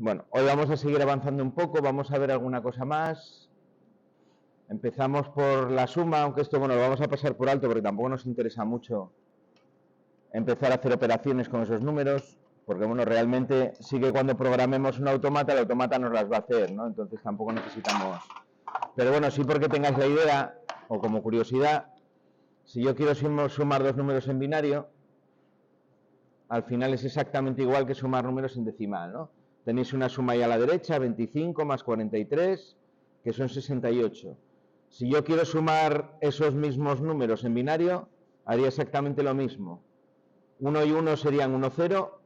Bueno, hoy vamos a seguir avanzando un poco, vamos a ver alguna cosa más. Empezamos por la suma, aunque esto, bueno, lo vamos a pasar por alto porque tampoco nos interesa mucho empezar a hacer operaciones con esos números, porque, bueno, realmente sí que cuando programemos un automata, el automata nos las va a hacer, ¿no? Entonces tampoco necesitamos... Pero bueno, sí porque tengáis la idea, o como curiosidad, si yo quiero sumar dos números en binario, al final es exactamente igual que sumar números en decimal, ¿no? Tenéis una suma ahí a la derecha, 25 más 43, que son 68. Si yo quiero sumar esos mismos números en binario, haría exactamente lo mismo. 1 y 1 serían 1, 0,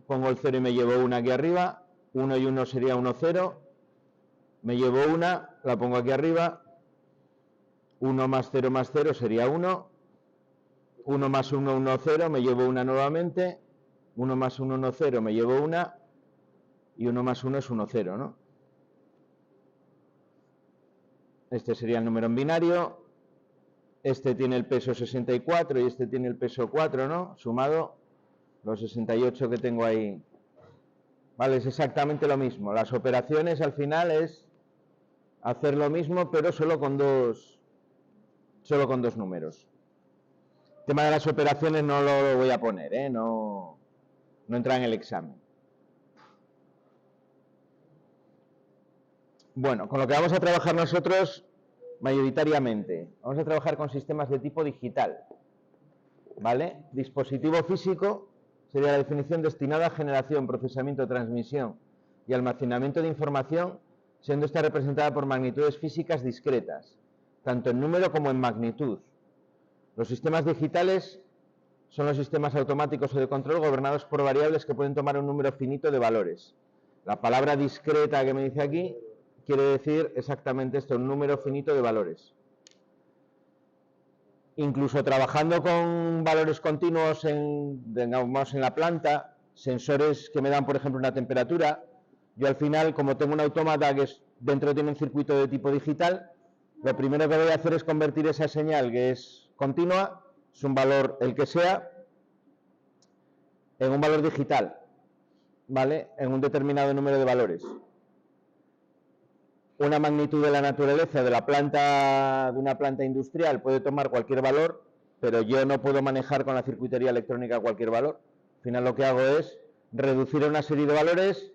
pongo el 0 y me llevo 1 aquí arriba, 1 y 1 sería 1, 0, me llevo 1, la pongo aquí arriba, 1 más 0 sería 1, 1 más 1, 1, 0, me llevo 1 nuevamente, 1 más 1, 1, 0, me llevo 1, y 1 más 1 es 1, 0, ¿no? Este sería el número en binario, este tiene el peso 64 y este tiene el peso 4, ¿no? Sumado, los 68 que tengo ahí. Vale, es exactamente lo mismo. Las operaciones al final es hacer lo mismo, pero solo con dos números. El tema de las operaciones no lo voy a poner, ¿eh? No entra en el examen. Bueno, con lo que vamos a trabajar nosotros mayoritariamente, vamos a trabajar con sistemas de tipo digital, ¿vale? Dispositivo físico sería la definición destinada a generación, procesamiento, transmisión y almacenamiento de información, siendo esta representada por magnitudes físicas discretas, tanto en número como en magnitud. Los sistemas digitales son los sistemas automáticos o de control gobernados por variables que pueden tomar un número finito de valores. La palabra discreta que me dice aquí quiere decir exactamente esto, un número finito de valores. Incluso trabajando con valores continuos digamos, en la planta, sensores que me dan, por ejemplo, una temperatura, yo al final, como tengo un autómata que dentro tiene un circuito de tipo digital, lo primero que voy a hacer es convertir esa señal que es continua, es un valor el que sea, en un valor digital, ¿vale? En un determinado número de valores. Una magnitud de la naturaleza de una planta industrial puede tomar cualquier valor, pero yo no puedo manejar con la circuitería electrónica cualquier valor. Al final lo que hago es reducir a una serie de valores.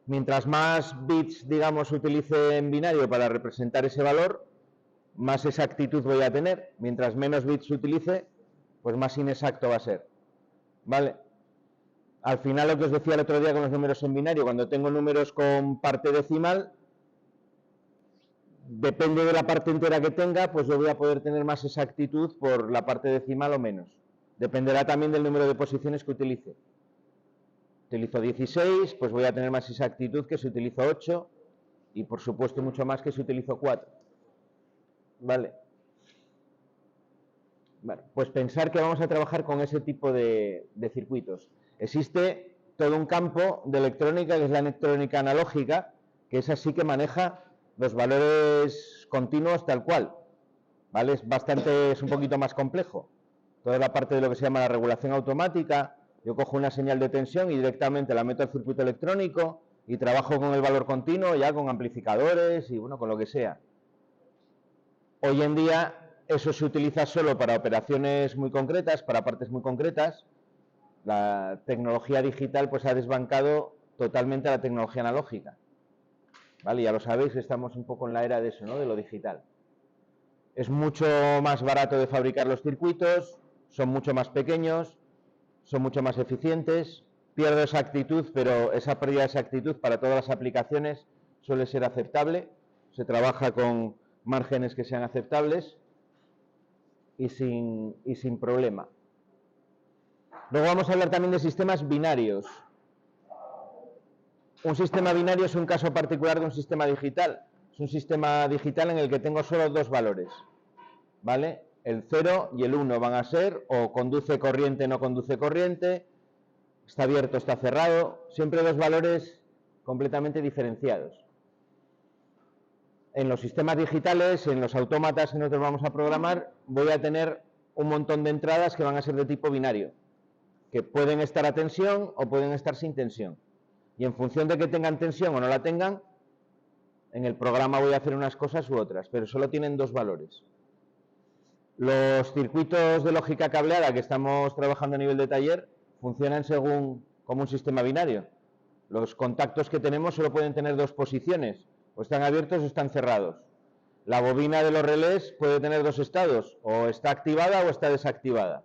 Mientras más bits, digamos, utilice en binario para representar ese valor, más exactitud voy a tener. Mientras menos bits utilice, pues más inexacto va a ser. ¿Vale? Al final lo que os decía el otro día con los números en binario, cuando tengo números con parte decimal, depende de la parte entera que tenga, pues yo voy a poder tener más exactitud por la parte decimal o menos. Dependerá también del número de posiciones que utilice. Utilizo 16, pues voy a tener más exactitud que si utilizo 8 y por supuesto mucho más que si utilizo 4. Vale. Bueno, pues pensar que vamos a trabajar con ese tipo de circuitos. Existe todo un campo de electrónica que es la electrónica analógica, que es así que maneja los valores continuos tal cual, ¿vale? Es un poquito más complejo. Toda la parte de lo que se llama la regulación automática, yo cojo una señal de tensión y directamente la meto al circuito electrónico y trabajo con el valor continuo, ya con amplificadores y bueno, con lo que sea. Hoy en día eso se utiliza solo para operaciones muy concretas, para partes muy concretas. La tecnología digital pues ha desbancado totalmente a la tecnología analógica. ¿Vale? Ya lo sabéis, estamos un poco en la era de eso, ¿no? De lo digital. Es mucho más barato de fabricar los circuitos, son mucho más pequeños, son mucho más eficientes, pierdo exactitud, pero esa pérdida de exactitud para todas las aplicaciones suele ser aceptable, se trabaja con márgenes que sean aceptables y sin problema. Luego vamos a hablar también de sistemas binarios. Un sistema binario es un caso particular de un sistema digital. Es un sistema digital en el que tengo solo dos valores, ¿vale? El 0 y el 1 van a ser o conduce corriente, no conduce corriente, está abierto, está cerrado, siempre dos valores completamente diferenciados. En los sistemas digitales, en los autómatas que nosotros vamos a programar, voy a tener un montón de entradas que van a ser de tipo binario, que pueden estar a tensión o pueden estar sin tensión. Y en función de que tengan tensión o no la tengan, en el programa voy a hacer unas cosas u otras, pero solo tienen dos valores. Los circuitos de lógica cableada que estamos trabajando a nivel de taller funcionan como un sistema binario. Los contactos que tenemos solo pueden tener dos posiciones, o están abiertos o están cerrados. La bobina de los relés puede tener dos estados, o está activada o está desactivada.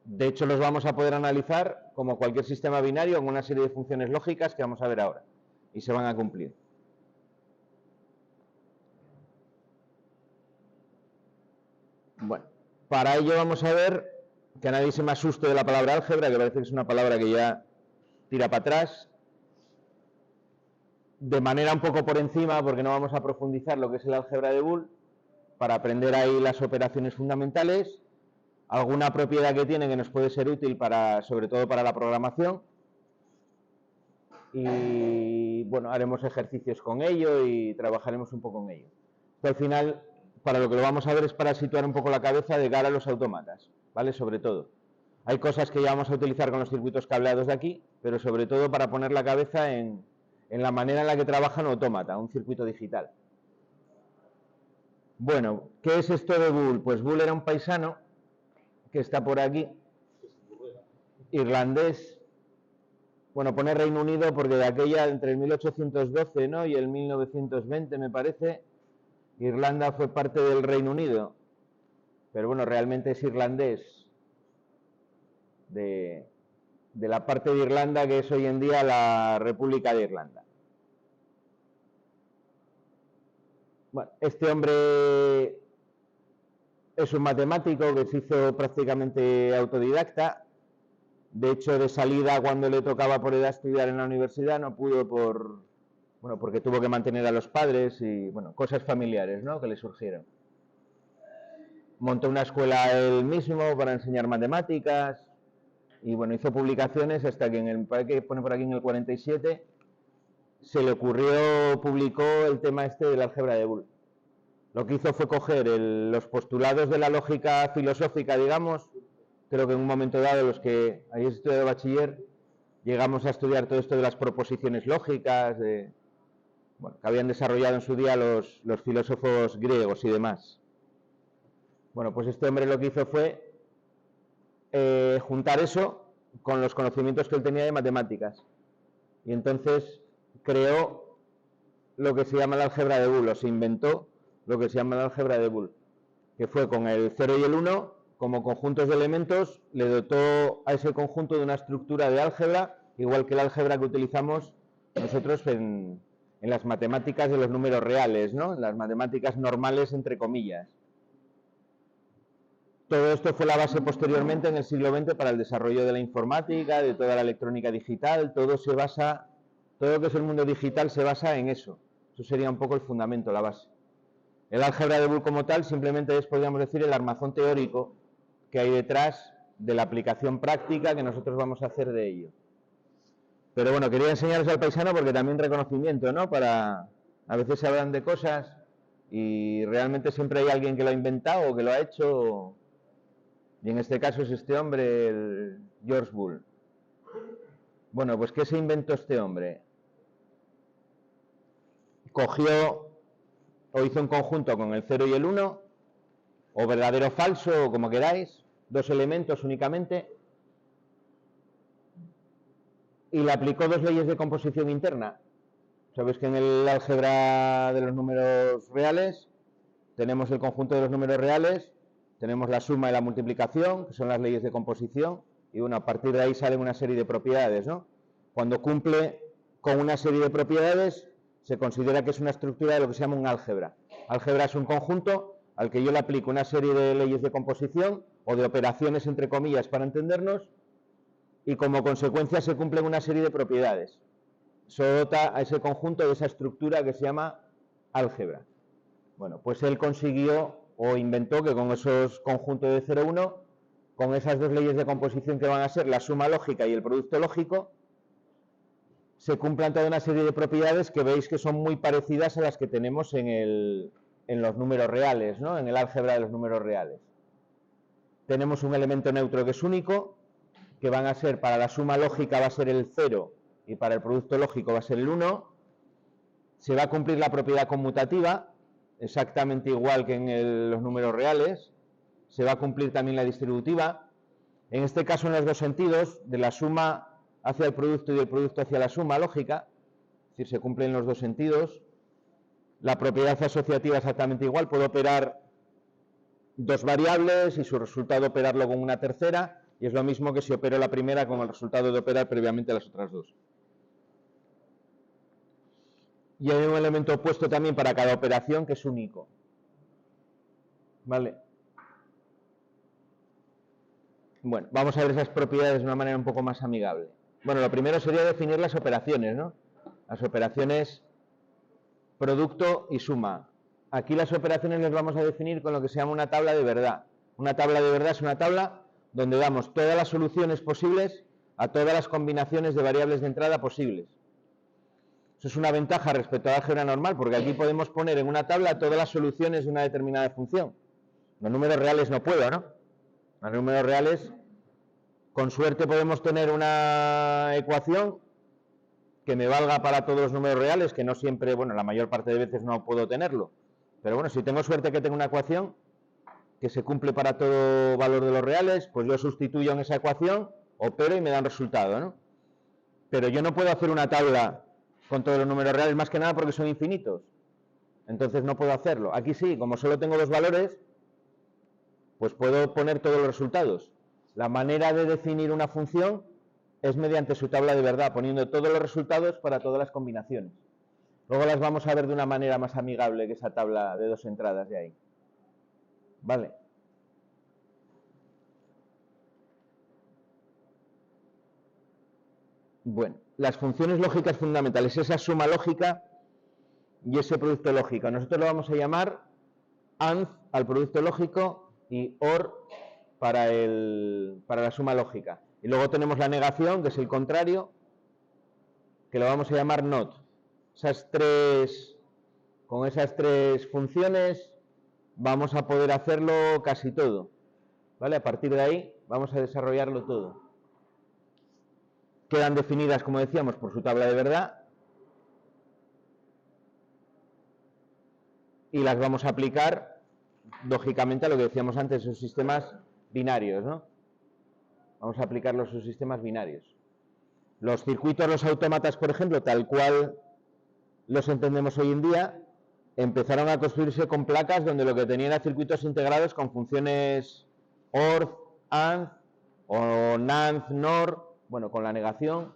De hecho, los vamos a poder analizar como cualquier sistema binario con una serie de funciones lógicas que vamos a ver ahora, y se van a cumplir. Bueno, para ello vamos a ver, que nadie se me asuste de la palabra álgebra, que parece que es una palabra que ya tira para atrás, de manera un poco por encima, porque no vamos a profundizar lo que es el álgebra de Boole, para aprender ahí las operaciones fundamentales, alguna propiedad que tiene que nos puede ser útil sobre todo para la programación, y bueno, haremos ejercicios con ello y trabajaremos un poco en ello. Al final, para lo que lo vamos a ver es para situar un poco la cabeza de cara a los autómatas, ¿vale? Sobre todo. Hay cosas que ya vamos a utilizar con los circuitos cableados de aquí, pero sobre todo para poner la cabeza en la manera en la que trabaja un autómata, un circuito digital. Bueno, ¿qué es esto de Boole? Pues Boole era un paisano que está por aquí, irlandés. Bueno, pone Reino Unido porque de aquella, entre el 1812, ¿no?, y el 1920, me parece, Irlanda fue parte del Reino Unido, pero bueno, realmente es irlandés de la parte de Irlanda que es hoy en día la República de Irlanda. Bueno, este hombre es un matemático que se hizo prácticamente autodidacta. De hecho, de salida, cuando le tocaba por edad estudiar en la universidad, no pudo porque tuvo que mantener a los padres y, bueno, cosas familiares, ¿no?, que le surgieron. Montó una escuela él mismo para enseñar matemáticas y, bueno, hizo publicaciones hasta que pone por aquí en el 47, se le ocurrió, publicó el tema este del álgebra de Boole. Lo que hizo fue coger los postulados de la lógica filosófica, digamos, creo que en un momento dado los que hayáis estudiado bachiller, llegamos a estudiar todo esto de las proposiciones lógicas, que habían desarrollado en su día los filósofos griegos y demás. Bueno, pues este hombre lo que hizo fue juntar eso con los conocimientos que él tenía de matemáticas. Y entonces creó lo que se llama el álgebra de Boole, o se inventó lo que se llama el álgebra de Boole, que fue con el 0 y el 1 como conjuntos de elementos, le dotó a ese conjunto de una estructura de álgebra, igual que el álgebra que utilizamos nosotros en las matemáticas de los números reales, ¿no?, en las matemáticas normales, entre comillas. Todo esto fue la base posteriormente en el siglo XX para el desarrollo de la informática, de toda la electrónica digital. Todo lo que es el mundo digital se basa en eso. Eso sería un poco el fundamento, la base. El álgebra de Boole como tal simplemente es, podríamos decir, el armazón teórico que hay detrás de la aplicación práctica que nosotros vamos a hacer de ello. Pero bueno, quería enseñaros al paisano porque también reconocimiento, ¿no? A veces se hablan de cosas y realmente siempre hay alguien que lo ha inventado o que lo ha hecho, y en este caso es este hombre, el George Boole. Bueno, pues ¿qué se inventó este hombre? Cogió o hizo un conjunto con el 0 y el 1, o verdadero o falso, o como queráis, dos elementos únicamente, y le aplicó dos leyes de composición interna. Sabéis que en el álgebra de los números reales tenemos el conjunto de los números reales, tenemos la suma y la multiplicación, que son las leyes de composición, y bueno, a partir de ahí salen una serie de propiedades, ¿no? Cuando cumple con una serie de propiedades, se considera que es una estructura de lo que se llama un álgebra. Álgebra es un conjunto al que yo le aplico una serie de leyes de composición o de operaciones, entre comillas, para entendernos, y como consecuencia se cumplen una serie de propiedades. Eso dota a ese conjunto de esa estructura que se llama álgebra. Bueno, pues él consiguió o inventó que con esos conjuntos de 0, 1, con esas dos leyes de composición que van a ser la suma lógica y el producto lógico, se cumplan toda una serie de propiedades que veis que son muy parecidas a las que tenemos en los números reales, ¿no?, en el álgebra de los números reales. Tenemos un elemento neutro que es único, que van a ser, para la suma lógica va a ser el 0 y para el producto lógico va a ser el 1. Se va a cumplir la propiedad conmutativa, exactamente igual que en los números reales. Se va a cumplir también la distributiva. En este caso en los dos sentidos, de la suma hacia el producto y del producto hacia la suma lógica. Es decir, se cumplen los dos sentidos. La propiedad asociativa exactamente igual. Puedo operar dos variables y su resultado operarlo con una tercera. Y es lo mismo que si opero la primera con el resultado de operar previamente las otras dos. Y hay un elemento opuesto también para cada operación que es único. ¿Vale? Bueno, vamos a ver esas propiedades de una manera un poco más amigable. Bueno, lo primero sería definir las operaciones, ¿no? Las operaciones producto y suma. Aquí las operaciones las vamos a definir con lo que se llama una tabla de verdad. Una tabla de verdad es una tabla donde damos todas las soluciones posibles a todas las combinaciones de variables de entrada posibles. Eso es una ventaja respecto a la álgebra normal, porque aquí podemos poner en una tabla todas las soluciones de una determinada función. Los números reales no puedo, ¿no? Los números reales, con suerte podemos tener una ecuación que me valga para todos los números reales, que no siempre, bueno, la mayor parte de veces no puedo tenerlo. Pero bueno, si tengo suerte que tengo una ecuación que se cumple para todo valor de los reales, pues yo sustituyo en esa ecuación, opero y me da un resultado, ¿no? Pero yo no puedo hacer una tabla con todos los números reales, más que nada porque son infinitos. Entonces no puedo hacerlo. Aquí sí, como solo tengo dos valores, pues puedo poner todos los resultados. La manera de definir una función es mediante su tabla de verdad, poniendo todos los resultados para todas las combinaciones. Luego las vamos a ver de una manera más amigable que esa tabla de dos entradas de ahí. Vale. Bueno, las funciones lógicas fundamentales, esa suma lógica y ese producto lógico. Nosotros lo vamos a llamar AND al producto lógico y OR para la suma lógica. Y luego tenemos la negación, que es el contrario, que lo vamos a llamar NOT. Con esas tres funciones vamos a poder hacerlo casi todo. ¿Vale? A partir de ahí vamos a desarrollarlo todo. Quedan definidas, como decíamos, por su tabla de verdad. Y las vamos a aplicar, lógicamente, a lo que decíamos antes, sus sistemas binarios, ¿no? Vamos a aplicarlos a sus sistemas binarios. Los circuitos, los autómatas, por ejemplo, tal cual los entendemos hoy en día, empezaron a construirse con placas donde lo que tenían eran circuitos integrados con funciones OR, AND, o NAND, NOR, bueno, con la negación,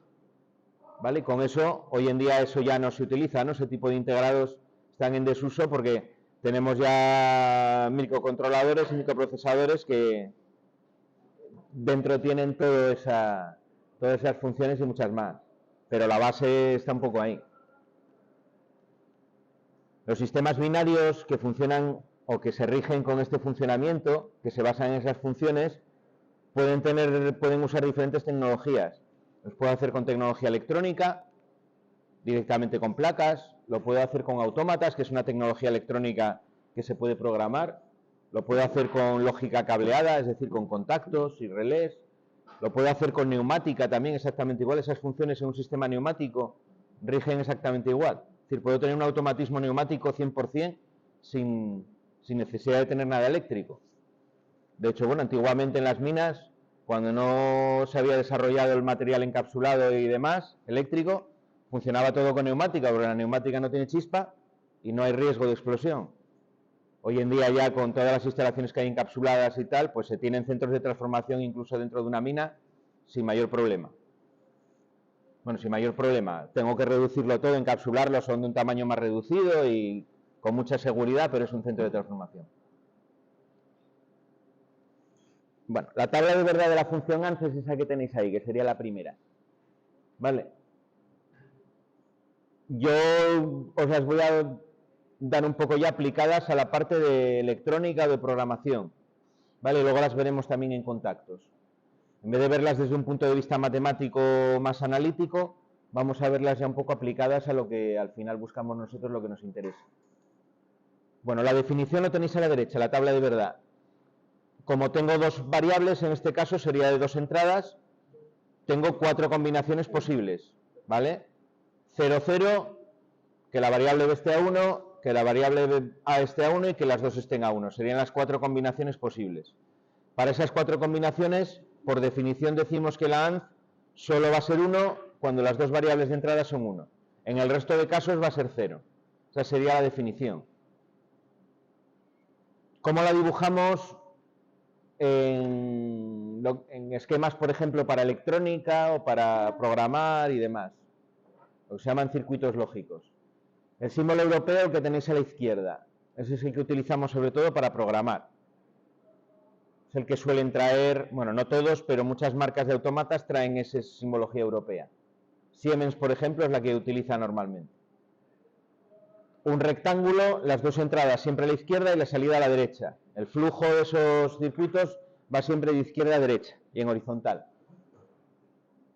¿vale? Y con eso, hoy en día eso ya no se utiliza, ¿no? Ese tipo de integrados están en desuso porque tenemos ya microcontroladores y microprocesadores que dentro tienen todas esas funciones y muchas más, pero la base está un poco ahí. Los sistemas binarios que funcionan o que se rigen con este funcionamiento, que se basan en esas funciones, pueden usar diferentes tecnologías. Los puedo hacer con tecnología electrónica, directamente con placas, lo puedo hacer con autómatas, que es una tecnología electrónica que se puede programar, lo puedo hacer con lógica cableada, es decir, con contactos y relés, lo puedo hacer con neumática también exactamente igual. Esas funciones en un sistema neumático rigen exactamente igual. Es decir, puedo tener un automatismo neumático 100% sin necesidad de tener nada eléctrico. De hecho, bueno, antiguamente en las minas, cuando no se había desarrollado el material encapsulado y demás, eléctrico, funcionaba todo con neumática, porque la neumática no tiene chispa y no hay riesgo de explosión. Hoy en día ya con todas las instalaciones que hay encapsuladas y tal, pues se tienen centros de transformación incluso dentro de una mina sin mayor problema. Bueno, sin mayor problema. Tengo que reducirlo todo, encapsularlo, son de un tamaño más reducido y con mucha seguridad, pero es un centro de transformación. Bueno, la tabla de verdad de la función AND es esa que tenéis ahí, que sería la primera. ¿Vale? Yo os las voy a dar un poco ya aplicadas a la parte de electrónica o de programación. ¿Vale? Y luego las veremos también en contactos. En vez de verlas desde un punto de vista matemático más analítico, vamos a verlas ya un poco aplicadas a lo que al final buscamos nosotros, lo que nos interesa. Bueno, la definición lo tenéis a la derecha, la tabla de verdad. Como tengo dos variables, en este caso sería de dos entradas, tengo 4 combinaciones posibles. ¿vale? 0, 0, que la variable B esté a 1, que la variable A esté a 1 y que las dos estén a 1. Serían las 4 combinaciones posibles. Para esas 4 combinaciones, por definición decimos que la AND solo va a ser 1 cuando las dos variables de entrada son 1. En el resto de casos va a ser 0. Esa sería la definición. ¿Cómo la dibujamos en esquemas, por ejemplo, para electrónica o para programar y demás? Lo que se llaman circuitos lógicos. El símbolo europeo que tenéis a la izquierda, ese es el que utilizamos sobre todo para programar. Es el que suelen traer, bueno, no todos, pero muchas marcas de autómatas traen esa simbología europea. Siemens, por ejemplo, es la que utiliza normalmente. Un rectángulo, las dos entradas siempre a la izquierda y la salida a la derecha. El flujo de esos circuitos va siempre de izquierda a derecha y en horizontal.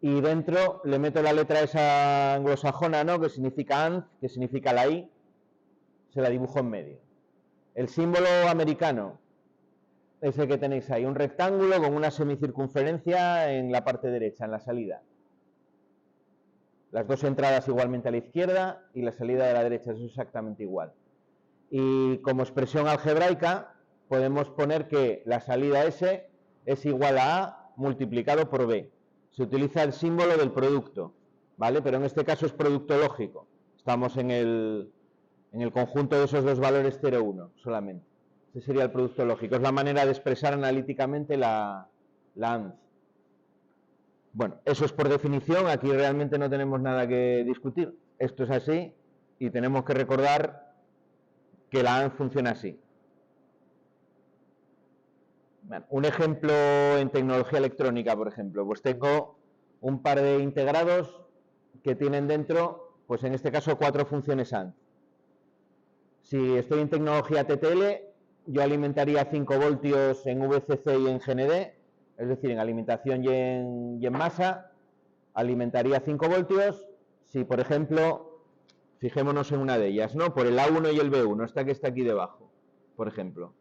Y dentro le meto la letra esa anglosajona, ¿no?, que significa AND, que significa la I, se la dibujo en medio. El símbolo americano es el que tenéis ahí, un rectángulo con una semicircunferencia en la parte derecha, en la salida. Las dos entradas igualmente a la izquierda y la salida de la derecha, eso es exactamente igual. Y como expresión algebraica podemos poner que la salida S es igual a A multiplicado por B. Se utiliza el símbolo del producto, ¿vale? Pero en este caso es producto lógico. Estamos en el conjunto de esos dos valores 0, 1 solamente. Ese sería el producto lógico. Es la manera de expresar analíticamente la AND. Bueno, eso es por definición. Aquí realmente no tenemos nada que discutir. Esto es así y tenemos que recordar que la AND funciona así. Bueno, un ejemplo en tecnología electrónica, por ejemplo, pues tengo un par de integrados que tienen dentro, pues en este caso 4 funciones AND. Si estoy en tecnología TTL, yo alimentaría 5 voltios en VCC y en GND, es decir, en alimentación y en masa, alimentaría 5 voltios. Si, por ejemplo, fijémonos en una de ellas, ¿no?, por el A1 y el B1, esta que está aquí debajo, por ejemplo.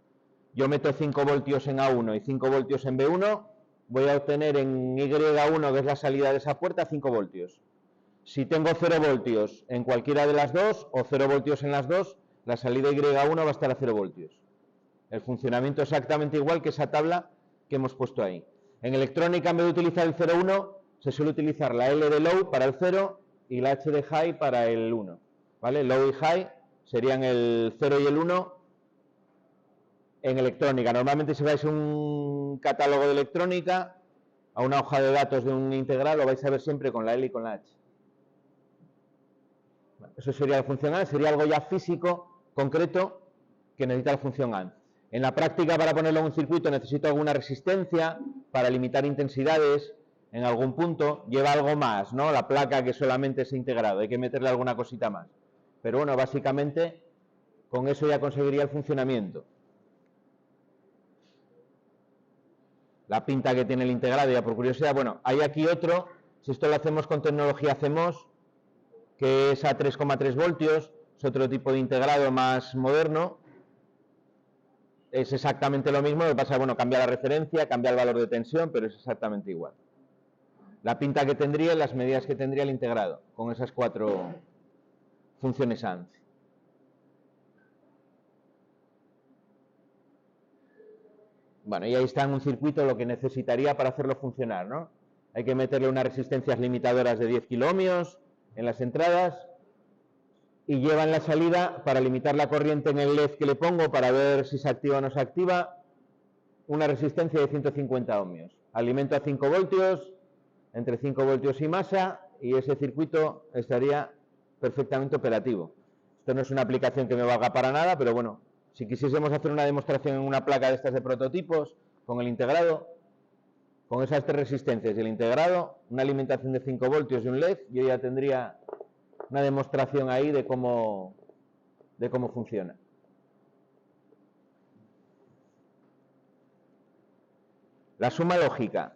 Yo meto 5 voltios en A1 y 5 voltios en B1, voy a obtener en Y1, que es la salida de esa puerta, 5 voltios. Si tengo 0 voltios en cualquiera de las dos, o 0 voltios en las dos, la salida Y1 va a estar a 0 voltios. El funcionamiento es exactamente igual que esa tabla que hemos puesto ahí. En electrónica, en vez de utilizar el 0,1, se suele utilizar la L de low para el 0 y la H de high para el 1. ¿Vale? Low y high serían el 0 y el 1 en electrónica. Normalmente si vais a un catálogo de electrónica, a una hoja de datos de un integral, lo vais a ver siempre con la L y con la H. Bueno, eso sería la función AND, sería algo ya físico, concreto, que necesita la función AND. En la práctica, para ponerlo en un circuito, necesito alguna resistencia para limitar intensidades en algún punto. Lleva algo más, ¿no?, la placa que solamente es integrado, hay que meterle alguna cosita más. Pero bueno, básicamente con eso ya conseguiría el funcionamiento. La pinta que tiene el integrado, ya por curiosidad. Bueno, hay aquí otro, si esto lo hacemos con tecnología CMOS, que es a 3,3 voltios, es otro tipo de integrado más moderno. Es exactamente lo mismo, lo que pasa, bueno, cambia la referencia, cambia el valor de tensión, pero es exactamente igual. La pinta que tendría y las medidas que tendría el integrado, con esas 4 funciones AND. Bueno, y ahí está en un circuito lo que necesitaría para hacerlo funcionar, ¿no? Hay que meterle unas resistencias limitadoras de 10 kiloohmios en las entradas y lleva en la salida, para limitar la corriente en el LED que le pongo, para ver si se activa o no se activa, una resistencia de 150 ohmios. Alimento a 5 voltios, entre 5 voltios y masa, y ese circuito estaría perfectamente operativo. Esto no es una aplicación que me valga para nada, pero bueno, si quisiésemos hacer una demostración en una placa de estas de prototipos, con el integrado, con esas 3 resistencias y el integrado, una alimentación de 5 voltios y un LED, yo ya tendría una demostración ahí de cómo funciona. La suma lógica.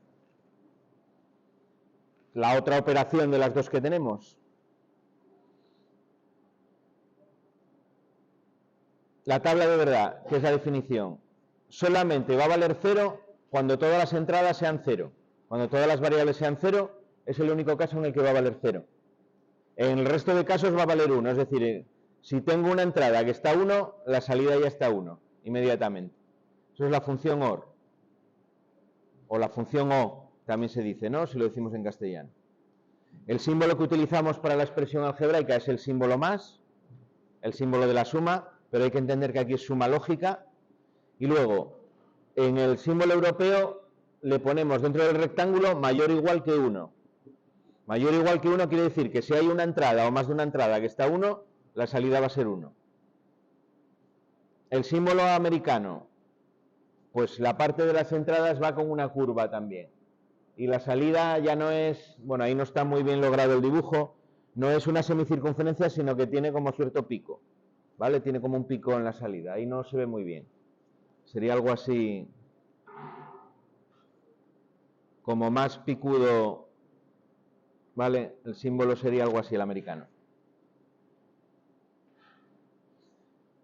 La otra operación de las dos que tenemos. La tabla de verdad, que es la definición, solamente va a valer 0 cuando todas las entradas sean 0. Cuando todas las variables sean 0, es el único caso en el que va a valer 0. En el resto de casos va a valer 1, es decir, si tengo una entrada que está 1, la salida ya está 1, inmediatamente. Eso es la función OR. O la función O, también se dice, ¿no? Si lo decimos en castellano. El símbolo que utilizamos para la expresión algebraica es el símbolo más, el símbolo de la suma, pero hay que entender que aquí es suma lógica. Y luego, en el símbolo europeo, le ponemos dentro del rectángulo mayor o igual que 1. Mayor o igual que 1 quiere decir que si hay una entrada o más de una entrada que está 1, la salida va a ser 1. El símbolo americano, pues la parte de las entradas va con una curva también. Y la salida ya no es, bueno, ahí no está muy bien logrado el dibujo, no es una semicircunferencia, sino que tiene como cierto pico, ¿vale? Tiene como un pico en la salida, ahí no se ve muy bien. Sería algo así, como más picudo, ¿vale? El símbolo sería algo así, el americano.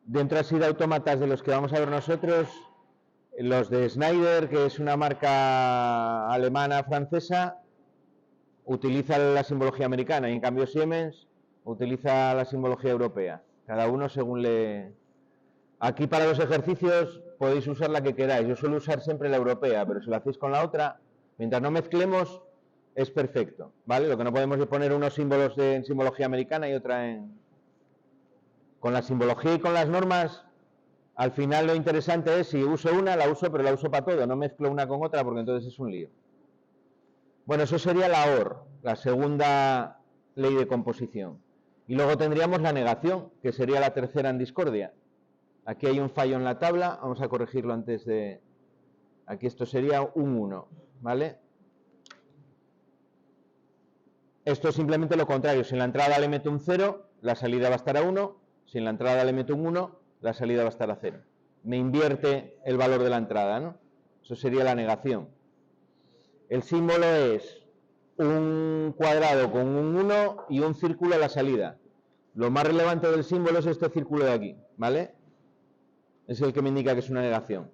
Dentro así de autómatas de los que vamos a ver nosotros, los de Schneider, que es una marca alemana francesa, utiliza la simbología americana y en cambio Siemens utiliza la simbología europea. Cada uno según le... Aquí para los ejercicios podéis usar la que queráis. Yo suelo usar siempre la europea, pero si lo hacéis con la otra, mientras no mezclemos, es perfecto, ¿vale? Lo que no podemos es poner unos símbolos en simbología americana y otra en... Con la simbología y con las normas, al final lo interesante es si uso una, la uso, pero la uso para todo. No mezclo una con otra porque entonces es un lío. Bueno, eso sería la OR, la segunda ley de composición. Y luego tendríamos la negación, que sería la tercera en discordia. Aquí hay un fallo en la tabla, vamos a corregirlo antes de... Aquí esto sería un 1, ¿vale? Esto es simplemente lo contrario. Si en la entrada le meto un 0, la salida va a estar a 1. Si en la entrada le meto un 1, la salida va a estar a 0. Me invierte el valor de la entrada, ¿no? Eso sería la negación. El símbolo es un cuadrado con un 1 y un círculo a la salida. Lo más relevante del símbolo es este círculo de aquí, ¿vale? Es el que me indica que es una negación.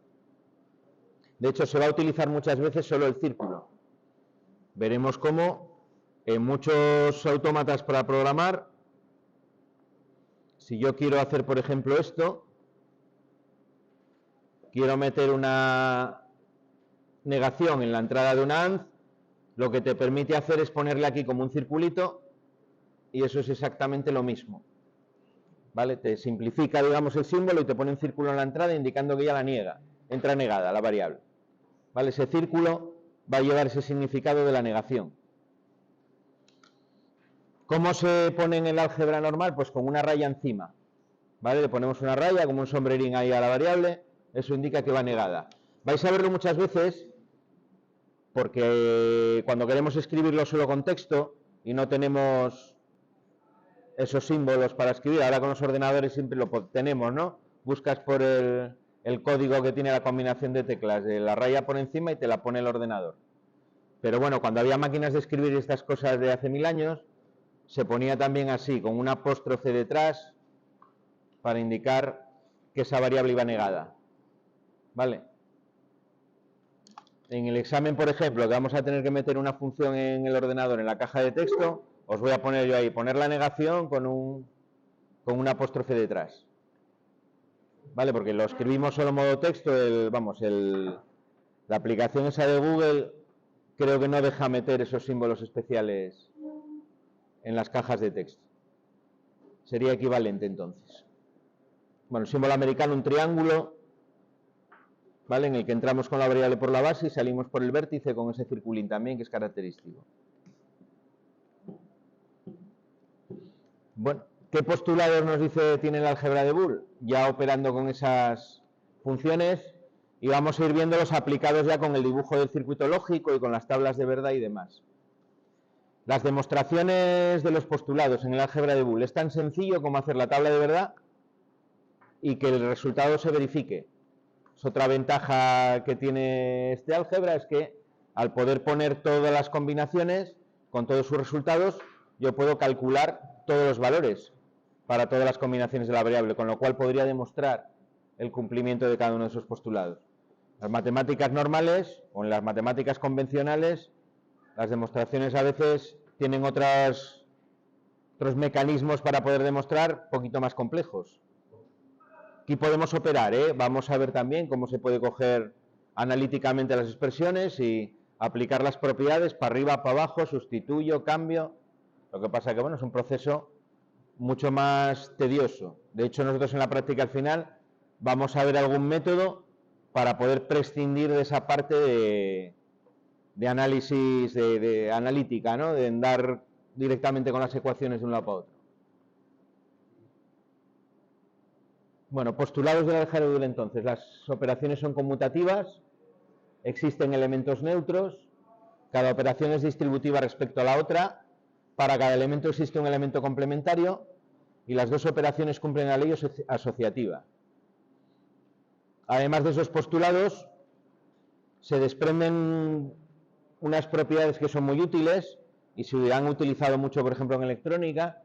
De hecho, se va a utilizar muchas veces solo el círculo. Veremos cómo en muchos autómatas para programar, si yo quiero hacer, por ejemplo, esto, quiero meter una negación en la entrada de una AND, lo que te permite hacer es ponerle aquí como un circulito y eso es exactamente lo mismo, ¿vale? Te simplifica, digamos, el símbolo y te pone un círculo en la entrada indicando que ya la niega, entra negada la variable, ¿vale? Ese círculo va a llevar ese significado de la negación. ¿Cómo se pone en el álgebra normal? Pues con una raya encima, ¿vale? Le ponemos una raya como un sombrerín ahí a la variable, eso indica que va negada. Vais a verlo muchas veces porque cuando queremos escribirlo solo con texto y no tenemos esos símbolos para escribir, ahora con los ordenadores siempre lo tenemos, ¿no? Buscas por el código que tiene la combinación de teclas, de la raya por encima y te la pone el ordenador. Pero bueno, cuando había máquinas de escribir estas cosas de hace 1000 años, se ponía también así, con un apóstrofe detrás, para indicar que esa variable iba negada, ¿vale? En el examen, por ejemplo, que vamos a tener que meter una función en el ordenador, en la caja de texto, os voy a poner yo ahí, poner la negación con un apóstrofe detrás, ¿vale? Porque lo escribimos solo en modo texto, la aplicación esa de Google creo que no deja meter esos símbolos especiales en las cajas de texto. Sería equivalente entonces. Bueno, símbolo americano, un triángulo, ¿vale? En el que entramos con la variable por la base y salimos por el vértice con ese circulín también, que es característico. Bueno, ¿qué postulados nos dice tiene el álgebra de Boole? Ya operando con esas funciones, y vamos a ir viéndolos aplicados ya con el dibujo del circuito lógico y con las tablas de verdad y demás. Las demostraciones de los postulados en el álgebra de Boole es tan sencillo como hacer la tabla de verdad y que el resultado se verifique. Es otra ventaja que tiene este álgebra, es que al poder poner todas las combinaciones con todos sus resultados, yo puedo calcular todos los valores para todas las combinaciones de la variable, con lo cual podría demostrar el cumplimiento de cada uno de esos postulados. Las matemáticas normales o en las matemáticas convencionales, las demostraciones a veces tienen otras otros mecanismos para poder demostrar un poquito más complejos. Aquí podemos operar, vamos a ver también cómo se puede coger analíticamente las expresiones y aplicar las propiedades para arriba, para abajo, sustituyo, cambio. Lo que pasa que, bueno, es un proceso mucho más tedioso. De hecho, nosotros en la práctica al final vamos a ver algún método para poder prescindir de esa parte de análisis, de analítica, ¿no? De andar directamente con las ecuaciones de un lado para otro. Bueno, postulados del álgebra de Euler entonces. Las operaciones son conmutativas, existen elementos neutros, cada operación es distributiva respecto a la otra, para cada elemento existe un elemento complementario y las dos operaciones cumplen la ley asociativa. Además de esos postulados, se desprenden unas propiedades que son muy útiles y se han utilizado mucho, por ejemplo, en electrónica,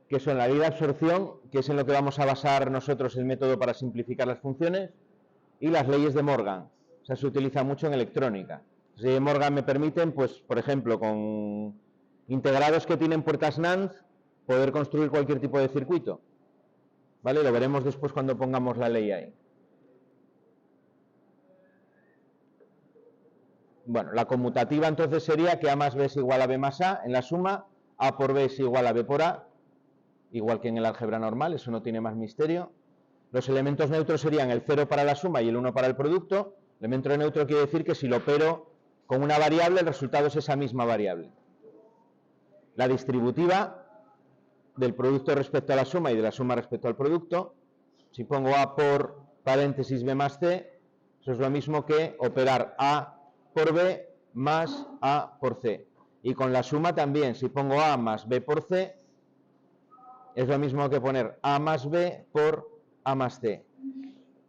que son la ley de absorción, que es en lo que vamos a basar nosotros el método para simplificar las funciones, y las leyes de Morgan. O sea, se utiliza mucho en electrónica. Las leyes de Morgan me permiten, pues, por ejemplo, con integrados que tienen puertas NAND, poder construir cualquier tipo de circuito. ¿Vale? Lo veremos después cuando pongamos la ley ahí. Bueno, la conmutativa entonces sería que A más B es igual a B más A en la suma, A por B es igual a B por A, igual que en el álgebra normal, eso no tiene más misterio. Los elementos neutros serían el 0 para la suma y el 1 para el producto. Elemento neutro quiere decir que si lo opero con una variable, el resultado es esa misma variable. La distributiva del producto respecto a la suma y de la suma respecto al producto, si pongo A por paréntesis B más C, eso es lo mismo que operar A por B más A por C. Y con la suma también, si pongo A más B por C, es lo mismo que poner A más B por A más C.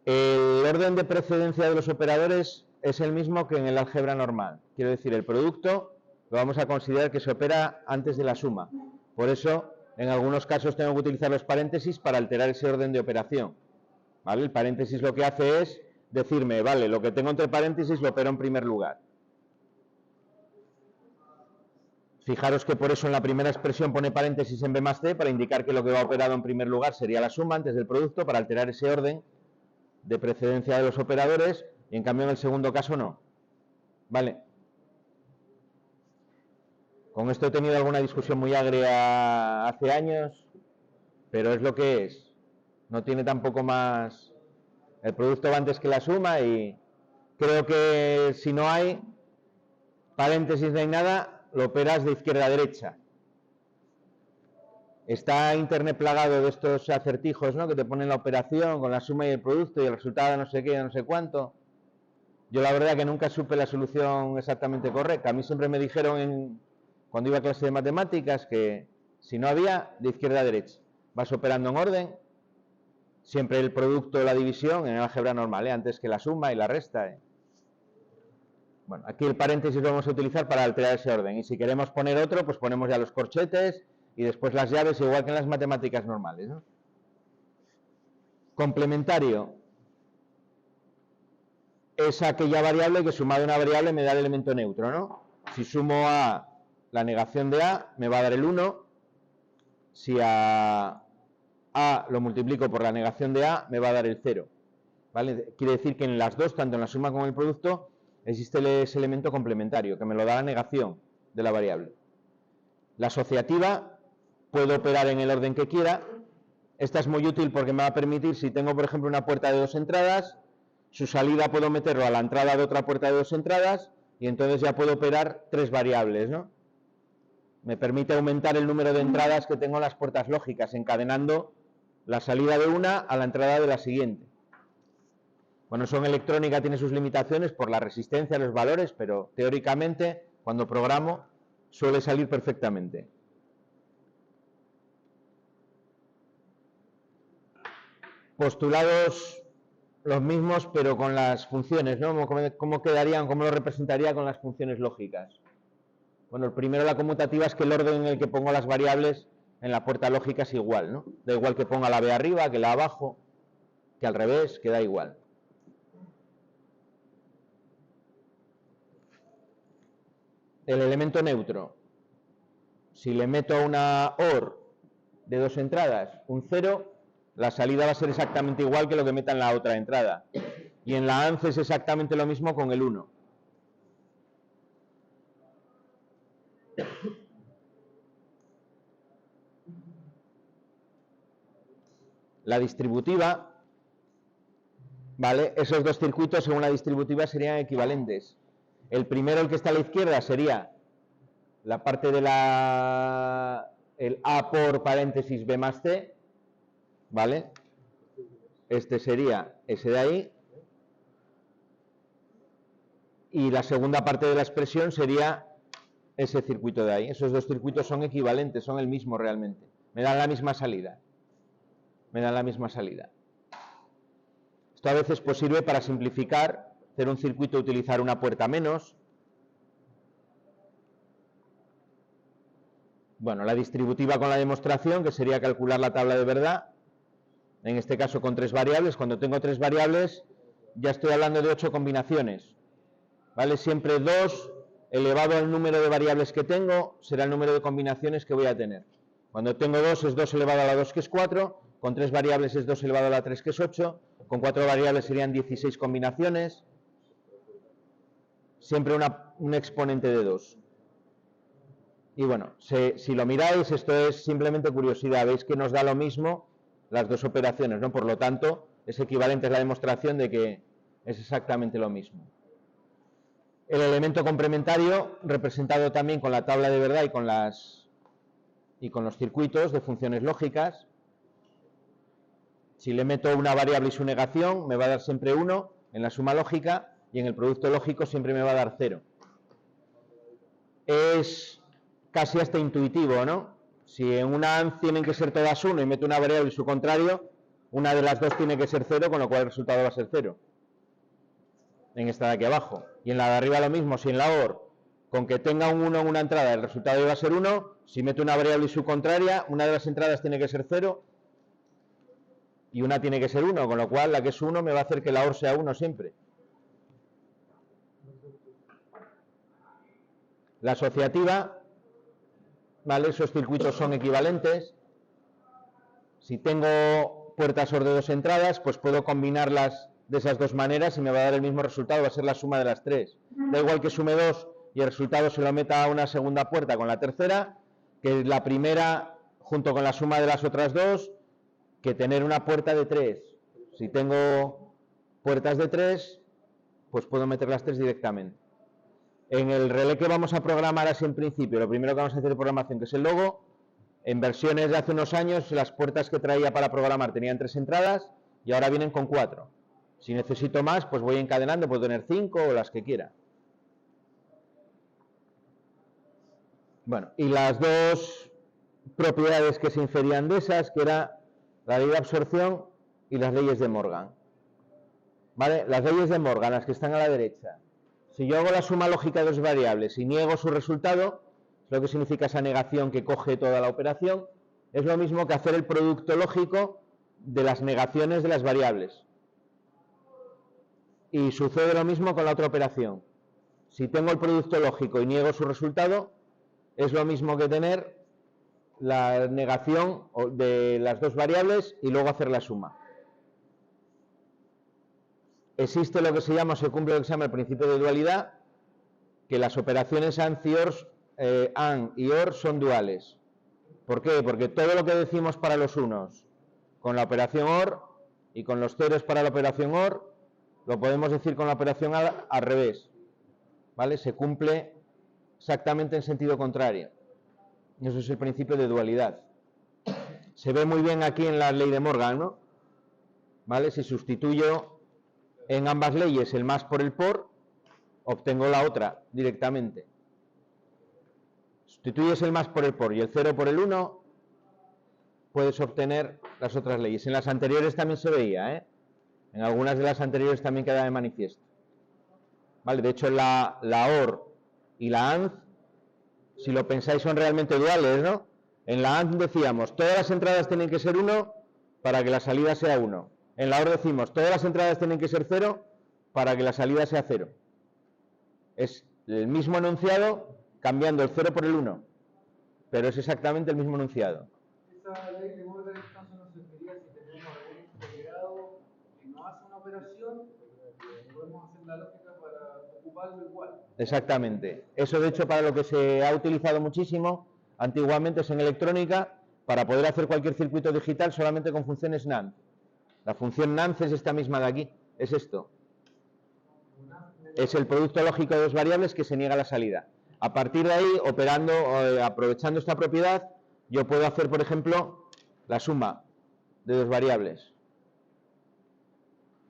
El orden de precedencia de los operadores es el mismo que en el álgebra normal. Quiero decir, el producto lo vamos a considerar que se opera antes de la suma. Por eso, en algunos casos tengo que utilizar los paréntesis para alterar ese orden de operación. ¿Vale? El paréntesis lo que hace es decirme, vale, lo que tengo entre paréntesis lo opero en primer lugar. Fijaros que por eso en la primera expresión pone paréntesis en B más C para indicar que lo que va operado en primer lugar sería la suma antes del producto para alterar ese orden de precedencia de los operadores, y en cambio en el segundo caso no. ¿Vale? Con esto he tenido alguna discusión muy agria hace años, pero es lo que es. No tiene tampoco más. El producto va antes que la suma y creo que si no hay paréntesis ni nada, lo operas de izquierda a derecha. Está Internet plagado de estos acertijos, ¿no? Que te ponen la operación con la suma y el producto y el resultado no sé qué, no sé cuánto. Yo la verdad que nunca supe la solución exactamente correcta. A mí siempre me dijeron cuando iba a clase de matemáticas que si no había, de izquierda a derecha. Vas operando en orden, siempre el producto de la división en el álgebra normal, antes que la suma y la resta. Bueno, aquí el paréntesis lo vamos a utilizar para alterar ese orden. Y si queremos poner otro, pues ponemos ya los corchetes y después las llaves, igual que en las matemáticas normales, ¿no? Complementario es aquella variable que sumada a una variable me da el elemento neutro, ¿no? Si sumo a la negación de A, me va a dar el 1. Si a A lo multiplico por la negación de A, me va a dar el 0. ¿Vale? Quiere decir que en las dos, tanto en la suma como en el producto, existe ese elemento complementario, que me lo da la negación de la variable. La asociativa puedo operar en el orden que quiera. Esta es muy útil porque me va a permitir, si tengo, por ejemplo, una puerta de 2 entradas, su salida puedo meterlo a la entrada de otra puerta de 2 entradas y entonces ya puedo operar 3 variables, ¿no? Me permite aumentar el número de entradas que tengo en las puertas lógicas, encadenando la salida de una a la entrada de la siguiente. Bueno, eso en electrónica tiene sus limitaciones por la resistencia, los valores, pero teóricamente, cuando programo, suele salir perfectamente. Postulados los mismos, pero con las funciones, ¿no? ¿Cómo quedarían, cómo lo representaría con las funciones lógicas? Bueno, el primero, la conmutativa, es que el orden en el que pongo las variables en la puerta lógica es igual, ¿no? Da igual que ponga la B arriba, que la abajo, que al revés, que da igual. El elemento neutro. si le meto a una OR de 2 entradas un 0, la salida va a ser exactamente igual que lo que meta en la otra entrada. Y en la AND es exactamente lo mismo con el 1. La distributiva, ¿vale? Esos dos circuitos según la distributiva serían equivalentes. El primero, el que está a la izquierda, sería la parte de el A por paréntesis B más C, ¿vale? Este sería ese de ahí. Y la segunda parte de la expresión sería ese circuito de ahí. Esos dos circuitos son equivalentes, son el mismo realmente. Me dan la misma salida. Me dan la misma salida. Esto a veces pues sirve para simplificar, hacer un circuito, utilizar una puerta menos. Bueno, la distributiva con la demostración, que sería calcular la tabla de verdad, en este caso con 3 variables. Cuando tengo 3 variables, ya estoy hablando de 8 combinaciones, ¿vale? Siempre 2 elevado al número de variables que tengo, será el número de combinaciones que voy a tener. Cuando tengo 2 es 2 elevado a la 2, que es 4, con 3 variables es 2 elevado a la 3, que es 8, con 4 variables serían 16 combinaciones, siempre un exponente de 2. Y bueno, si lo miráis, esto es simplemente curiosidad, veis que nos da lo mismo las dos operaciones, ¿no? Por lo tanto, es equivalente a la demostración de que es exactamente lo mismo. El elemento complementario, representado también con la tabla de verdad y con los circuitos de funciones lógicas. Si le meto una variable y su negación, me va a dar siempre 1 en la suma lógica, y en el producto lógico siempre me va a dar 0. Es casi hasta intuitivo, ¿no? Si en una AND tienen que ser todas 1 y meto una variable y su contrario, una de las dos tiene que ser 0, con lo cual el resultado va a ser 0. En esta de aquí abajo. Y en la de arriba lo mismo, si en la OR, con que tenga un 1 en una entrada, el resultado va a ser 1, si meto una variable y su contraria, una de las entradas tiene que ser 0 y una tiene que ser 1, con lo cual la que es 1 me va a hacer que la OR sea 1 siempre. La asociativa, ¿vale? Esos circuitos son equivalentes. Si tengo puertas OR de 2 entradas, pues puedo combinarlas de esas dos maneras y me va a dar el mismo resultado, va a ser la suma de las 3. Da igual que sume 2 y el resultado se lo meta a una segunda puerta con la tercera, que la primera junto con la suma de las otras dos, que tener una puerta de 3. Si tengo puertas de 3, pues puedo meter las 3 directamente. En el relé que vamos a programar así en principio, lo primero que vamos a hacer de programación, que es el logo, en versiones de hace unos años, las puertas que traía para programar tenían 3 entradas y ahora vienen con 4. Si necesito más, pues voy encadenando, puedo tener 5 o las que quiera. Bueno, y las dos propiedades que se inferían de esas, que era la ley de absorción y las leyes de Morgan. ¿Vale? Las leyes de Morgan, las que están a la derecha. Si yo hago la suma lógica de dos variables y niego su resultado, es lo que significa esa negación que coge toda la operación, es lo mismo que hacer el producto lógico de las negaciones de las variables. Y sucede lo mismo con la otra operación. Si tengo el producto lógico y niego su resultado, es lo mismo que tener la negación de las dos variables y luego hacer la suma. Existe lo que se llama, se cumple lo que se llama el principio de dualidad, que las operaciones AND y OR son duales. ¿Por qué? Porque todo lo que decimos para los unos con la operación OR y con los ceros para la operación OR, lo podemos decir con la operación al revés. ¿Vale? Se cumple exactamente en sentido contrario. Y eso es el principio de dualidad. Se ve muy bien aquí en la ley de Morgan, ¿no? ¿Vale? Si sustituyo en ambas leyes el más por el por, obtengo la otra directamente. Sustituyes el más por el por y el 0 por el 1, puedes obtener las otras leyes. En las anteriores también se veía, ¿eh? En algunas de las anteriores también queda de manifiesto. ¿Vale? De hecho, la OR y la AND, si lo pensáis, son realmente duales, ¿no? En la AND decíamos, todas las entradas tienen que ser 1 para que la salida sea 1. En la OR decimos, todas las entradas tienen que ser 0 para que la salida sea 0. Es el mismo enunciado cambiando el 0 por el 1. pero es exactamente el mismo enunciado. Esa ley de Morgan entonces nos serviría si tenemos algún integrado que no hace una operación, podemos hacer la lógica para ocuparlo igual. Exactamente. Eso, de hecho, para lo que se ha utilizado muchísimo antiguamente es en electrónica, para poder hacer cualquier circuito digital solamente con funciones NAND. La función NAND es esta misma de aquí, es esto. Es el producto lógico de dos variables que se niega la salida. A partir de ahí, operando, aprovechando esta propiedad, yo puedo hacer, por ejemplo, la suma de dos variables.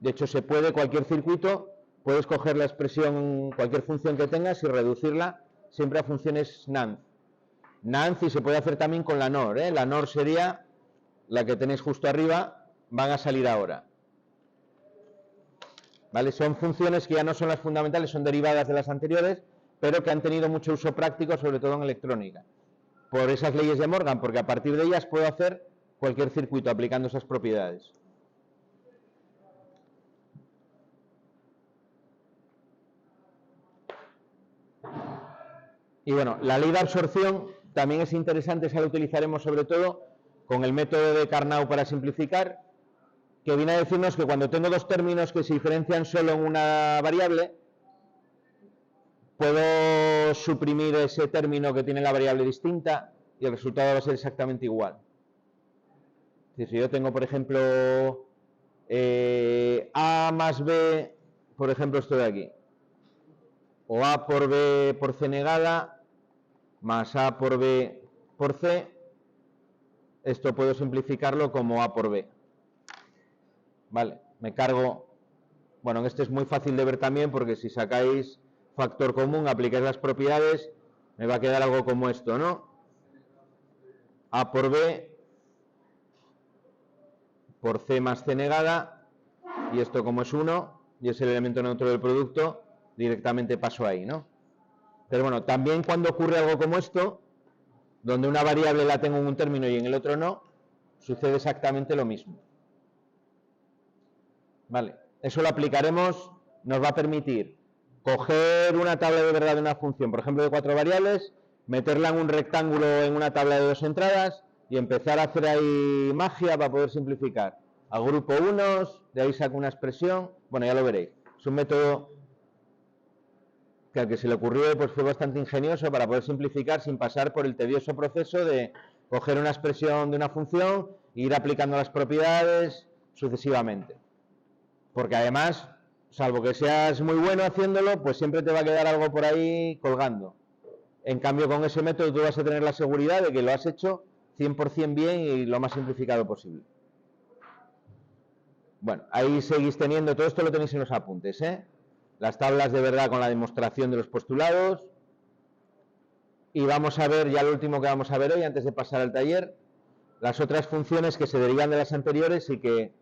De hecho, se puede, cualquier circuito, puedes coger la expresión, cualquier función que tengas y reducirla siempre a funciones NAND. NAND, y se puede hacer también con la NOR, ¿eh? La NOR sería la que tenéis justo arriba, van a salir ahora. ¿Vale? Son funciones que ya no son las fundamentales, son derivadas de las anteriores, pero que han tenido mucho uso práctico, sobre todo en electrónica. Por esas leyes de Morgan, porque a partir de ellas puedo hacer cualquier circuito aplicando esas propiedades. Y bueno, la ley de absorción también es interesante, esa la utilizaremos sobre todo con el método de Carnot para simplificar, que viene a decirnos que cuando tengo dos términos que se diferencian solo en una variable, puedo suprimir ese término que tiene la variable distinta y el resultado va a ser exactamente igual. Es decir, si yo tengo, por ejemplo, A más B, por ejemplo, esto de aquí, o A por B por C negada, más A por B por C, esto puedo simplificarlo como A por B. Vale, me cargo, bueno, en este es muy fácil de ver también, porque si sacáis factor común, aplicáis las propiedades, me va a quedar algo como esto, ¿no? A por B por C más C negada, y esto como es 1, y es el elemento neutro del producto, directamente paso ahí, ¿no? Pero bueno, también cuando ocurre algo como esto, donde una variable la tengo en un término y en el otro no, sucede exactamente lo mismo. Vale, eso lo aplicaremos, nos va a permitir coger una tabla de verdad de una función, por ejemplo de 4 variables, meterla en un rectángulo en una tabla de 2 entradas y empezar a hacer ahí magia para poder simplificar. Agrupo unos, de ahí saco una expresión, bueno, ya lo veréis. Es un método que al que se le ocurrió pues fue bastante ingenioso para poder simplificar sin pasar por el tedioso proceso de coger una expresión de una función e ir aplicando las propiedades sucesivamente. Porque además, salvo que seas muy bueno haciéndolo, pues siempre te va a quedar algo por ahí colgando. En cambio, con ese método tú vas a tener la seguridad de que lo has hecho 100% bien y lo más simplificado posible. Bueno, ahí seguís teniendo, todo esto lo tenéis en los apuntes, ¿eh? Las tablas de verdad con la demostración de los postulados. Y vamos a ver, ya lo último que vamos a ver hoy, antes de pasar al taller, las otras funciones que se derivan de las anteriores y que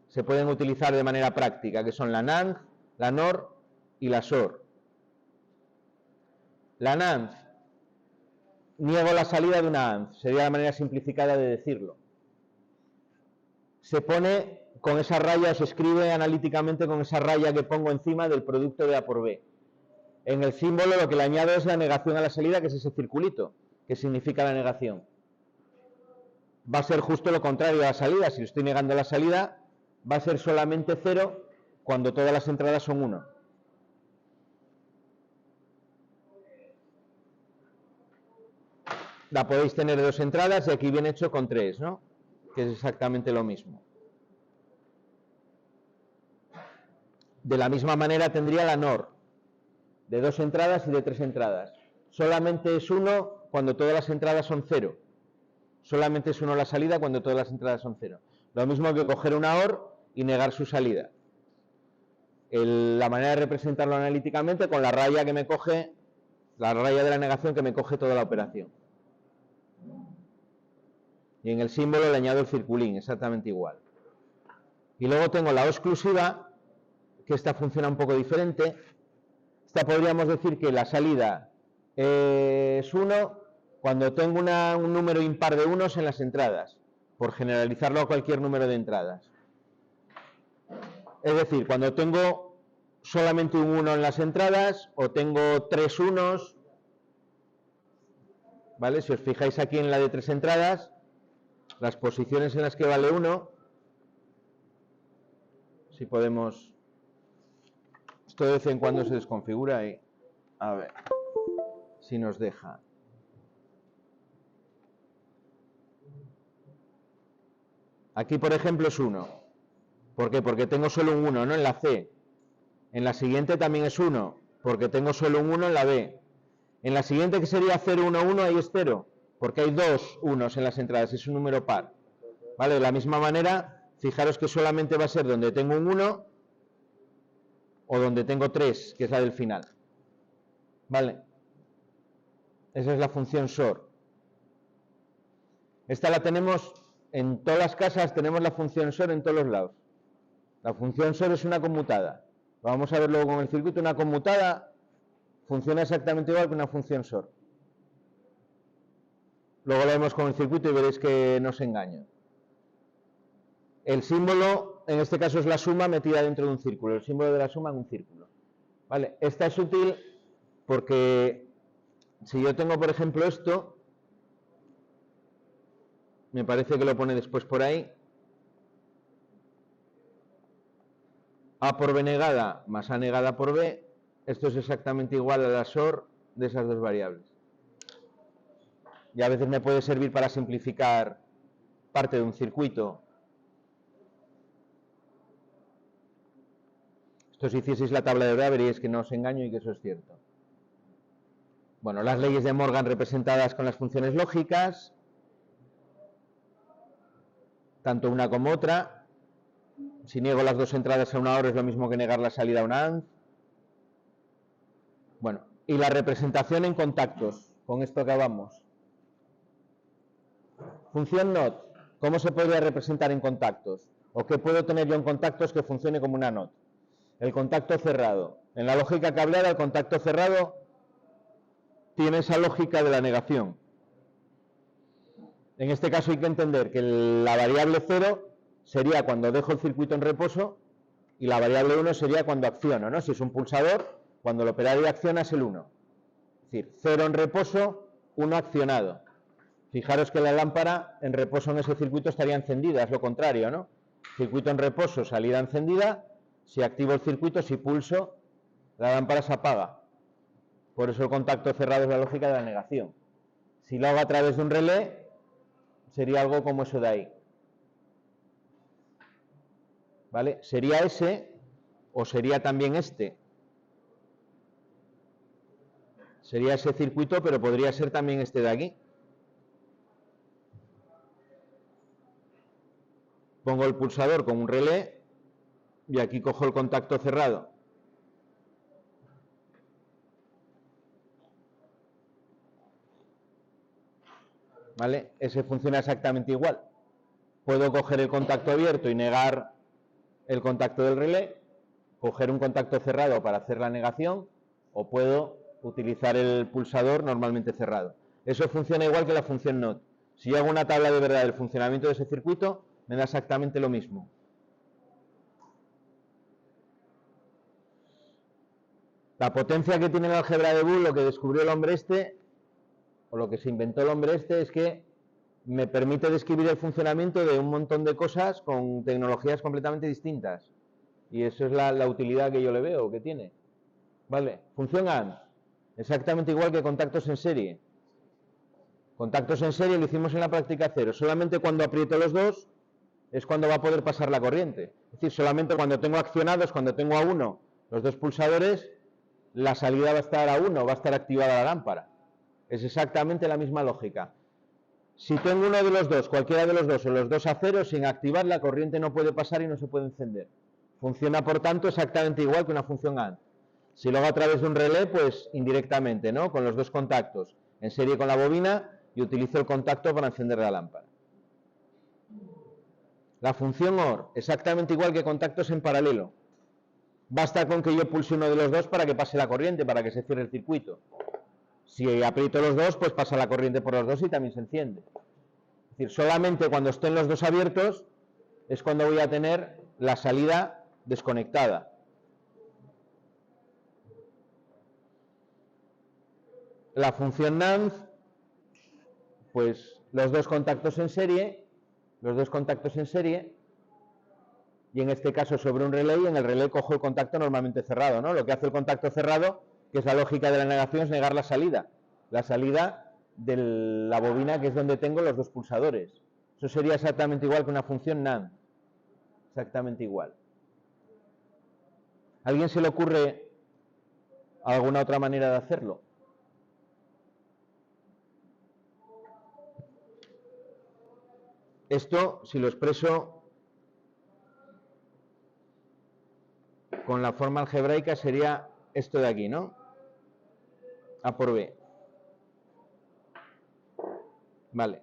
se pueden utilizar de manera práctica, que son la NAND, la NOR y la SOR. La NAND, niego la salida de una AND, sería la manera simplificada de decirlo. Se pone con esa raya, se escribe analíticamente con esa raya que pongo encima del producto de A por B. En el símbolo lo que le añado es la negación a la salida, que es ese circulito, que significa la negación. Va a ser justo lo contrario a la salida. Si estoy negando la salida, va a ser solamente 0 cuando todas las entradas son 1. La podéis tener de 2 entradas y aquí viene hecho con 3, ¿no? Que es exactamente lo mismo. De la misma manera tendría la NOR, de 2 entradas y de 3 entradas. Solamente es 1 cuando todas las entradas son 0. Solamente es 1 la salida cuando todas las entradas son 0. Lo mismo que coger una OR y negar su salida. La manera de representarlo analíticamente con la raya que me coge, la raya de la negación que me coge toda la operación. Y en el símbolo le añado el circulín, exactamente igual. Y luego tengo la O exclusiva, que esta funciona un poco diferente. Esta podríamos decir que la salida es 1 cuando tengo un número impar de unos en las entradas, por generalizarlo a cualquier número de entradas. Es decir, cuando tengo solamente un 1 en las entradas, o tengo 3 unos, ¿vale? Si os fijáis aquí en la de 3 entradas, las posiciones en las que vale 1, si podemos, esto de vez en cuando se desconfigura y, a ver, si nos deja. Aquí, por ejemplo, es 1. ¿Por qué? Porque tengo solo un 1, ¿no? En la C. En la siguiente también es 1, porque tengo solo un 1 en la B. En la siguiente, que sería 0, 1, 1, ahí es 0, porque hay 2 unos en las entradas, es un número par. ¿Vale? De la misma manera, fijaros que solamente va a ser donde tengo un 1 o donde tengo 3, que es la del final. ¿Vale? Esa es la función SOR. Esta la tenemos en todas las casas, tenemos la función SOR en todos los lados. La función SOR es una conmutada. Lo vamos a ver luego con el circuito. Una conmutada funciona exactamente igual que una función SOR. Luego lo vemos con el circuito y veréis que no se engaña. El símbolo, en este caso, es la suma metida dentro de un círculo. El símbolo de la suma en un círculo. ¿Vale? Esta es útil porque si yo tengo, por ejemplo, esto, me parece que lo pone después por ahí, A por B negada más A negada por B, esto es exactamente igual a la SOR de esas dos variables. Y a veces me puede servir para simplificar parte de un circuito. Esto, si hicieseis la tabla de verdad, veríais que no os engaño y que eso es cierto. Bueno, las leyes de Morgan representadas con las funciones lógicas, tanto una como otra. Si niego las dos entradas a una OR es lo mismo que negar la salida a una AND. Bueno, y la representación en contactos, con esto acabamos. Función NOT, ¿cómo se podría representar en contactos? ¿O qué puedo tener yo en contactos que funcione como una NOT? El contacto cerrado. En la lógica cableada, el contacto cerrado tiene esa lógica de la negación. En este caso hay que entender que la variable 0 sería cuando dejo el circuito en reposo y la variable 1 sería cuando acciono, ¿no? Si es un pulsador, cuando el operario acciona es el 1. Es decir, 0 en reposo, 1 accionado. Fijaros que la lámpara en reposo en ese circuito estaría encendida, es lo contrario, ¿no? Circuito en reposo, salida encendida. Si activo el circuito, si pulso, la lámpara se apaga. Por eso el contacto cerrado es la lógica de la negación. Si lo hago a través de un relé, sería algo como eso de ahí. ¿Vale? Sería ese o sería también este. Sería ese circuito, pero podría ser también este de aquí. Pongo el pulsador con un relé y aquí cojo el contacto cerrado. ¿Vale? Ese funciona exactamente igual. Puedo coger el contacto abierto y negar el contacto del relé, coger un contacto cerrado para hacer la negación, o puedo utilizar el pulsador normalmente cerrado. Eso funciona igual que la función NOT. Si yo hago una tabla de verdad del funcionamiento de ese circuito, me da exactamente lo mismo. La potencia que tiene el álgebra de Boole, lo que descubrió el hombre este, o lo que se inventó el hombre este, es que me permite describir el funcionamiento de un montón de cosas con tecnologías completamente distintas. Y eso es la utilidad que yo le veo que tiene. ¿Vale? Función AND. Exactamente igual que contactos en serie. Contactos en serie lo hicimos en la práctica 0. Solamente cuando aprieto los dos es cuando va a poder pasar la corriente. Es decir, solamente cuando tengo accionados, cuando tengo a uno los dos pulsadores, la salida va a estar a 1, va a estar activada la lámpara. Es exactamente la misma lógica. Si tengo uno de los dos, cualquiera de los dos, o los dos a 0, sin activar, la corriente no puede pasar y no se puede encender. Funciona, por tanto, exactamente igual que una función AND. Si lo hago a través de un relé, pues indirectamente, ¿no? Con los dos contactos, en serie con la bobina, y utilizo el contacto para encender la lámpara. La función OR, exactamente igual que contactos en paralelo. Basta con que yo pulse uno de los dos para que pase la corriente, para que se cierre el circuito. Si aprieto los dos, pues pasa la corriente por los dos y también se enciende. Es decir, solamente cuando estén los dos abiertos es cuando voy a tener la salida desconectada. La función NAND pues los dos contactos en serie, y en este caso sobre un relé, y en el relé cojo el contacto normalmente cerrado, ¿no? Lo que hace el contacto cerrado, que es la lógica de la negación, es negar la salida de la bobina, que es donde tengo los dos pulsadores. Eso sería exactamente igual que una función NAND, exactamente igual. ¿A alguien se le ocurre alguna otra manera de hacerlo? Esto, si lo expreso con la forma algebraica, sería esto de aquí, ¿no? A por B. Vale.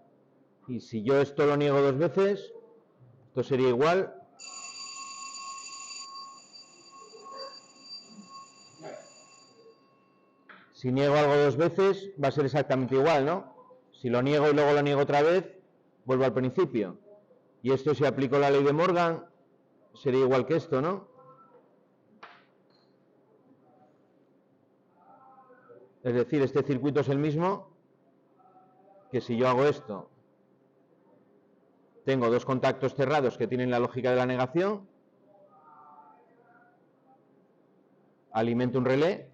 Y si yo esto lo niego dos veces, esto sería igual. Si niego algo dos veces, va a ser exactamente igual, ¿no? Si lo niego y luego lo niego otra vez, vuelvo al principio. Y esto, si aplico la ley de Morgan, sería igual que esto, ¿no? Es decir, este circuito es el mismo que si yo hago esto. Tengo dos contactos cerrados que tienen la lógica de la negación. Alimento un relé.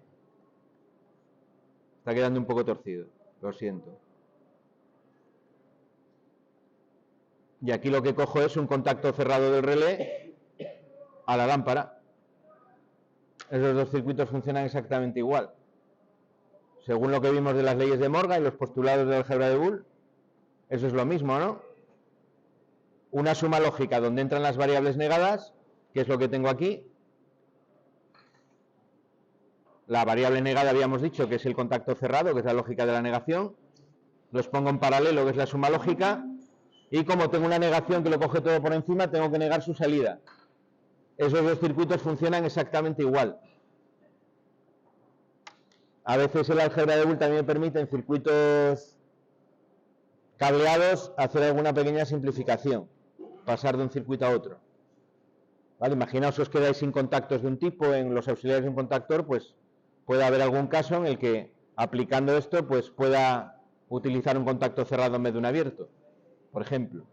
Está quedando un poco torcido, lo siento. Y aquí lo que cojo es un contacto cerrado del relé a la lámpara. Esos dos circuitos funcionan exactamente igual. Según lo que vimos de las leyes de Morgan y los postulados de la álgebra de Boole, eso es lo mismo, ¿no? Una suma lógica donde entran las variables negadas, que es lo que tengo aquí. La variable negada habíamos dicho que es el contacto cerrado, que es la lógica de la negación. Los pongo en paralelo, que es la suma lógica. Y como tengo una negación que lo coge todo por encima, tengo que negar su salida. Esos dos circuitos funcionan exactamente igual. A veces el álgebra de Boole también me permite en circuitos cableados hacer alguna pequeña simplificación, pasar de un circuito a otro. ¿Vale? Imaginaos que os quedáis sin contactos de un tipo en los auxiliares de un contactor, pues puede haber algún caso en el que aplicando esto pues pueda utilizar un contacto cerrado en vez de un abierto, por ejemplo.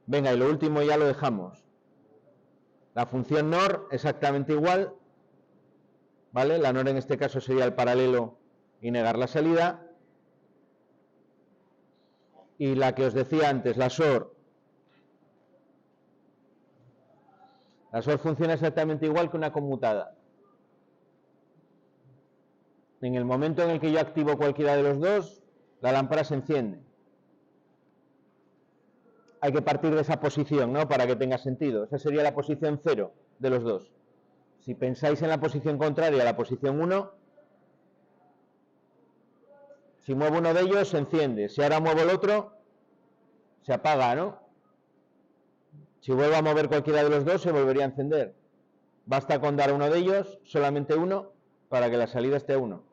Venga, y lo último ya lo dejamos. La función NOR exactamente igual, ¿vale? La NOR en este caso sería el paralelo y negar la salida. Y la que os decía antes, la SOR. La SOR funciona exactamente igual que una conmutada. En el momento en el que yo activo cualquiera de los dos, la lámpara se enciende. Hay que partir de esa posición, ¿no? Para que tenga sentido. Esa sería la posición 0 de los dos. Si pensáis en la posición contraria a la posición 1, si muevo uno de ellos, se enciende. Si ahora muevo el otro, se apaga, ¿no? Si vuelvo a mover cualquiera de los dos, se volvería a encender. Basta con dar uno de ellos, solamente uno, para que la salida esté a 1.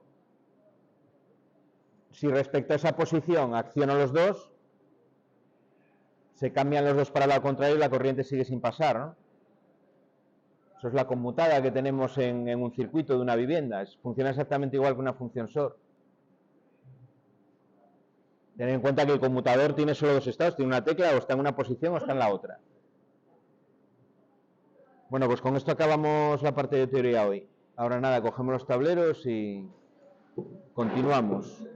Si respecto a esa posición acciono los dos, se cambian los dos para el lado contrario y la corriente sigue sin pasar, ¿no? Eso es la conmutada que tenemos en un circuito de una vivienda. Funciona exactamente igual que una función SOR. Tened en cuenta que el conmutador tiene solo dos estados, tiene una tecla, o está en una posición o está en la otra. Bueno, pues con esto acabamos la parte de teoría hoy. Ahora nada, cogemos los tableros y continuamos.